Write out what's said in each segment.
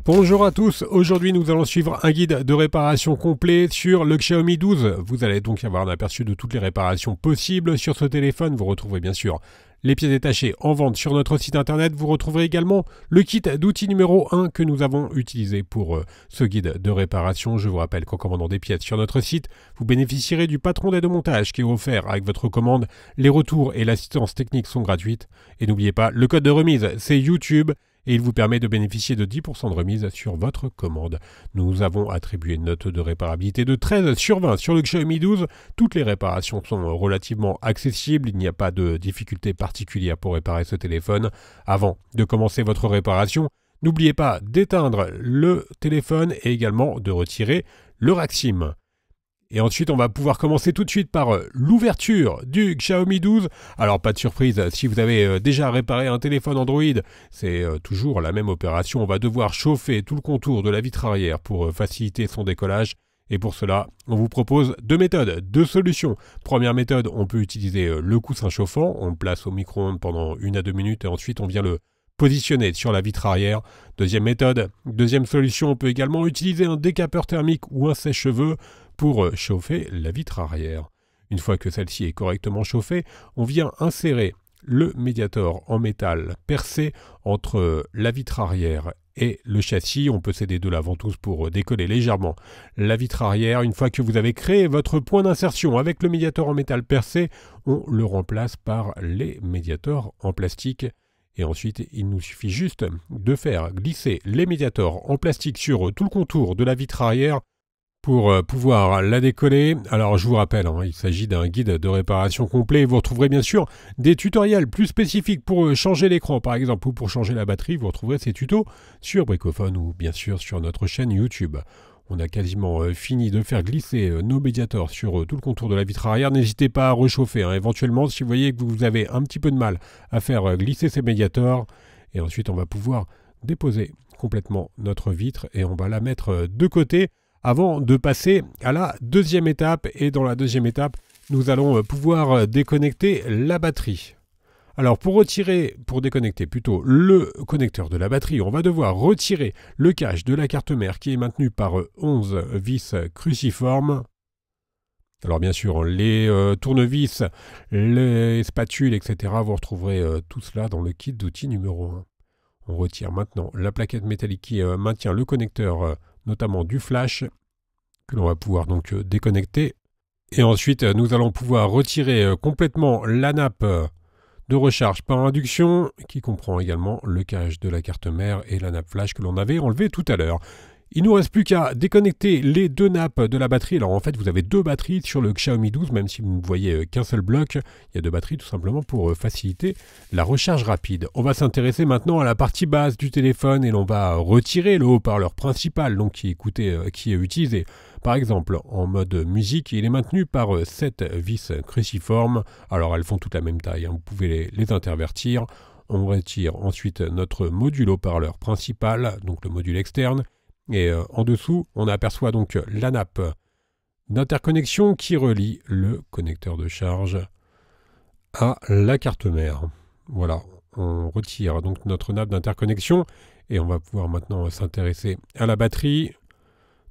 Bonjour à tous, aujourd'hui nous allons suivre un guide de réparation complet sur le Xiaomi 12. Vous allez donc avoir un aperçu de toutes les réparations possibles sur ce téléphone. Vous retrouverez bien sûr les pièces détachées en vente sur notre site internet. Vous retrouverez également le kit d'outils numéro 1 que nous avons utilisé pour ce guide de réparation. Je vous rappelle qu'en commandant des pièces sur notre site, vous bénéficierez du patron d'aide au montage qui est offert avec votre commande. Les retours et l'assistance technique sont gratuites. Et n'oubliez pas, le code de remise, c'est YouTube. Et il vous permet de bénéficier de 10% de remise sur votre commande. Nous avons attribué une note de réparabilité de 13 sur 20 sur le Xiaomi 12. Toutes les réparations sont relativement accessibles, il n'y a pas de difficulté particulière pour réparer ce téléphone. Avant de commencer votre réparation, n'oubliez pas d'éteindre le téléphone et également de retirer le rack SIM. Et ensuite, on va pouvoir commencer tout de suite par l'ouverture du Xiaomi 12. Alors, pas de surprise, si vous avez déjà réparé un téléphone Android, c'est toujours la même opération. On va devoir chauffer tout le contour de la vitre arrière pour faciliter son décollage. Et pour cela, on vous propose deux méthodes, deux solutions. Première méthode, on peut utiliser le coussin chauffant. On le place au micro-ondes pendant 1 à 2 minutes et ensuite on vient le positionner sur la vitre arrière. Deuxième méthode, deuxième solution, on peut également utiliser un décapeur thermique ou un sèche-cheveux pour chauffer la vitre arrière. Une fois que celle-ci est correctement chauffée, on vient insérer le médiator en métal percé entre la vitre arrière et le châssis. On peut s'aider de la ventouse pour décoller légèrement la vitre arrière. Une fois que vous avez créé votre point d'insertion avec le médiator en métal percé, on le remplace par les médiators en plastique. Et ensuite, il nous suffit juste de faire glisser les médiators en plastique sur tout le contour de la vitre arrière pour pouvoir la décoller. Alors je vous rappelle, il s'agit d'un guide de réparation complet. Vous retrouverez bien sûr des tutoriels plus spécifiques pour changer l'écran par exemple ou pour changer la batterie. Vous retrouverez ces tutos sur Bricophone ou bien sûr sur notre chaîne YouTube. On a quasiment fini de faire glisser nos médiators sur tout le contour de la vitre arrière. N'hésitez pas à réchauffer. Éventuellement, si vous voyez que vous avez un petit peu de mal à faire glisser ces médiators, et ensuite on va pouvoir déposer complètement notre vitre et on va la mettre de côté avant de passer à la deuxième étape. Et dans la deuxième étape, nous allons pouvoir déconnecter la batterie. Alors pour déconnecter plutôt le connecteur de la batterie, on va devoir retirer le cache de la carte mère qui est maintenu par 11 vis cruciformes. Alors bien sûr, les tournevis, les spatules, etc. Vous retrouverez tout cela dans le kit d'outils numéro 1. On retire maintenant la plaquette métallique qui maintient le connecteur notamment du flash, que l'on va pouvoir donc déconnecter. Et ensuite, nous allons pouvoir retirer complètement la nappe de recharge par induction, qui comprend également le cache de la carte mère et la nappe flash que l'on avait enlevé tout à l'heure. Il ne nous reste plus qu'à déconnecter les deux nappes de la batterie. Alors en fait, vous avez deux batteries sur le Xiaomi 12, même si vous ne voyez qu'un seul bloc. Il y a deux batteries tout simplement pour faciliter la recharge rapide. On va s'intéresser maintenant à la partie basse du téléphone et l'on va retirer le haut-parleur principal, donc qui est utilisé par exemple en mode musique. Il est maintenu par 7 vis cruciformes. Alors elles font toutes la même taille, vous pouvez les intervertir. On retire ensuite notre module haut-parleur principal, donc le module externe. Et en dessous, on aperçoit donc la nappe d'interconnexion qui relie le connecteur de charge à la carte mère. Voilà, on retire donc notre nappe d'interconnexion et on va pouvoir maintenant s'intéresser à la batterie.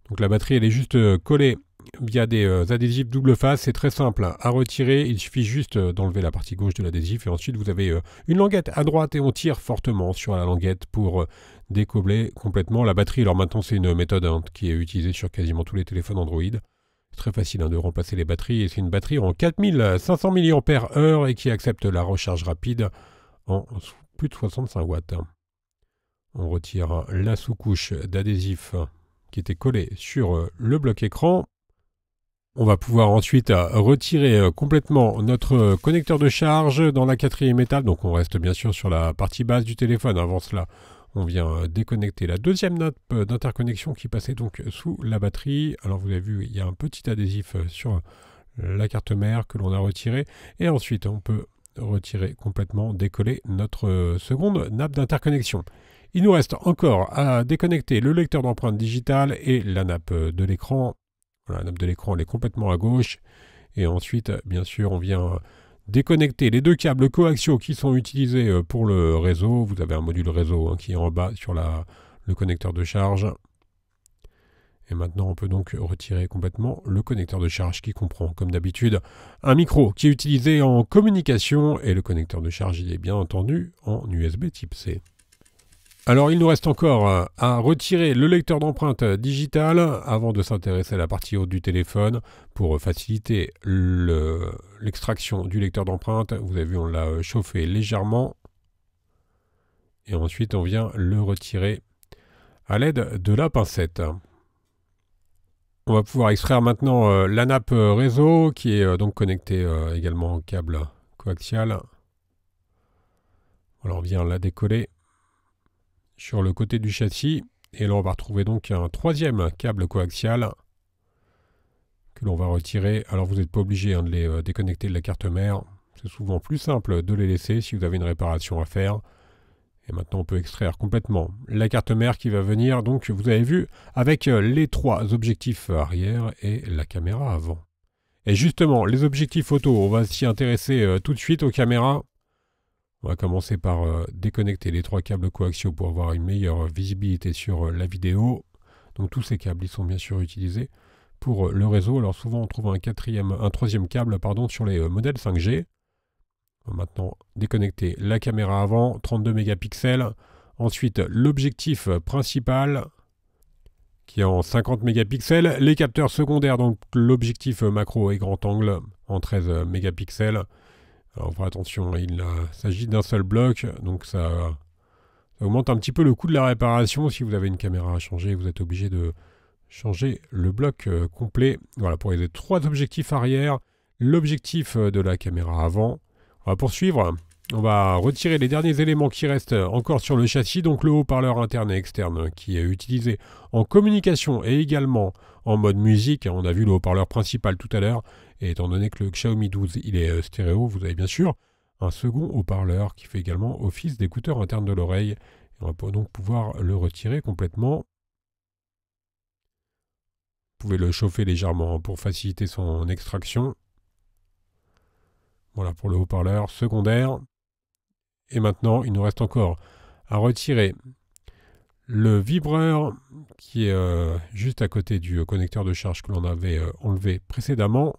Donc la batterie, elle est juste collée via des adhésifs double face. C'est très simple à retirer. Il suffit juste d'enlever la partie gauche de l'adhésif et ensuite vous avez une languette à droite et on tire fortement sur la languette pour décoller complètement la batterie. Alors maintenant, c'est une méthode qui est utilisée sur quasiment tous les téléphones Android. C'est très facile de remplacer les batteries et c'est une batterie en 4500 mAh et qui accepte la recharge rapide en plus de 65 watts. On retire la sous-couche d'adhésif qui était collée sur le bloc écran. On va pouvoir ensuite retirer complètement notre connecteur de charge dans la quatrième étape. Donc on reste bien sûr sur la partie basse du téléphone. Avant cela, on vient déconnecter la deuxième nappe d'interconnexion qui passait donc sous la batterie. Alors vous avez vu, il y a un petit adhésif sur la carte mère que l'on a retiré. Et ensuite, on peut retirer complètement, décoller notre seconde nappe d'interconnexion. Il nous reste encore à déconnecter le lecteur d'empreintes digitales et la nappe de l'écran. Voilà, la nappe de l'écran, elle est complètement à gauche. Et ensuite, bien sûr, on vient déconnecter les deux câbles coaxiaux qui sont utilisés pour le réseau. Vous avez un module réseau qui est en bas sur le connecteur de charge. Et maintenant, on peut donc retirer complètement le connecteur de charge qui comprend, comme d'habitude, un micro qui est utilisé en communication et le connecteur de charge, il est bien entendu en USB type C. Alors, il nous reste encore à retirer le lecteur d'empreintes digitales avant de s'intéresser à la partie haute du téléphone pour faciliter l'extraction du lecteur d'empreintes. Vous avez vu, on l'a chauffé légèrement. Et ensuite, on vient le retirer à l'aide de la pincette. On va pouvoir extraire maintenant la nappe réseau qui est donc connectée également au câble coaxial. Voilà, on vient la décoller sur le côté du châssis. Et là, on va retrouver donc un troisième câble coaxial que l'on va retirer. Alors, vous n'êtes pas obligé de les déconnecter de la carte mère. C'est souvent plus simple de les laisser si vous avez une réparation à faire. Et maintenant, on peut extraire complètement la carte mère qui va venir, donc vous avez vu, avec les trois objectifs arrière et la caméra avant. Et justement, les objectifs photo, on va s'y intéresser tout de suite aux caméras. On va commencer par déconnecter les trois câbles coaxiaux pour avoir une meilleure visibilité sur la vidéo. Donc tous ces câbles, ils sont bien sûr utilisés pour le réseau. Alors souvent, on trouve un troisième câble sur les modèles 5G. On va maintenant déconnecter la caméra avant, 32 mégapixels. Ensuite, l'objectif principal qui est en 50 mégapixels. Les capteurs secondaires, donc l'objectif macro et grand angle en 13 mégapixels. Alors, on fera attention, il s'agit d'un seul bloc, donc ça augmente un petit peu le coût de la réparation. Si vous avez une caméra à changer, vous êtes obligé de changer le bloc complet. Voilà, pour les trois objectifs arrière, l'objectif de la caméra avant. On va poursuivre. On va retirer les derniers éléments qui restent encore sur le châssis, donc le haut-parleur interne et externe qui est utilisé en communication et également en mode musique. On a vu le haut-parleur principal tout à l'heure, et étant donné que le Xiaomi 12 il est stéréo, vous avez bien sûr un second haut-parleur qui fait également office d'écouteur interne de l'oreille. On va donc pouvoir le retirer complètement. Vous pouvez le chauffer légèrement pour faciliter son extraction. Voilà pour le haut-parleur secondaire. Et maintenant, il nous reste encore à retirer le vibreur qui est juste à côté du connecteur de charge que l'on avait enlevé précédemment.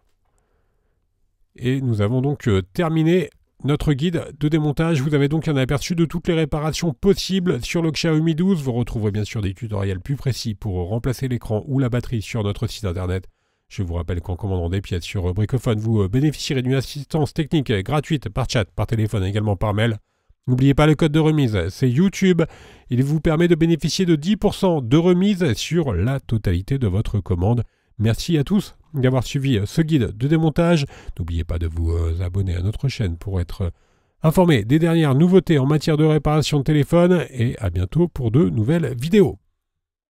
Et nous avons donc terminé notre guide de démontage. Vous avez donc un aperçu de toutes les réparations possibles sur le Xiaomi 12. Vous retrouverez bien sûr des tutoriels plus précis pour remplacer l'écran ou la batterie sur notre site internet. Je vous rappelle qu'en commandant des pièces sur Bricophone, vous bénéficierez d'une assistance technique gratuite par chat, par téléphone et également par mail. N'oubliez pas le code de remise, c'est YouTube. Il vous permet de bénéficier de 10% de remise sur la totalité de votre commande. Merci à tous d'avoir suivi ce guide de démontage. N'oubliez pas de vous abonner à notre chaîne pour être informé des dernières nouveautés en matière de réparation de téléphone. Et à bientôt pour de nouvelles vidéos.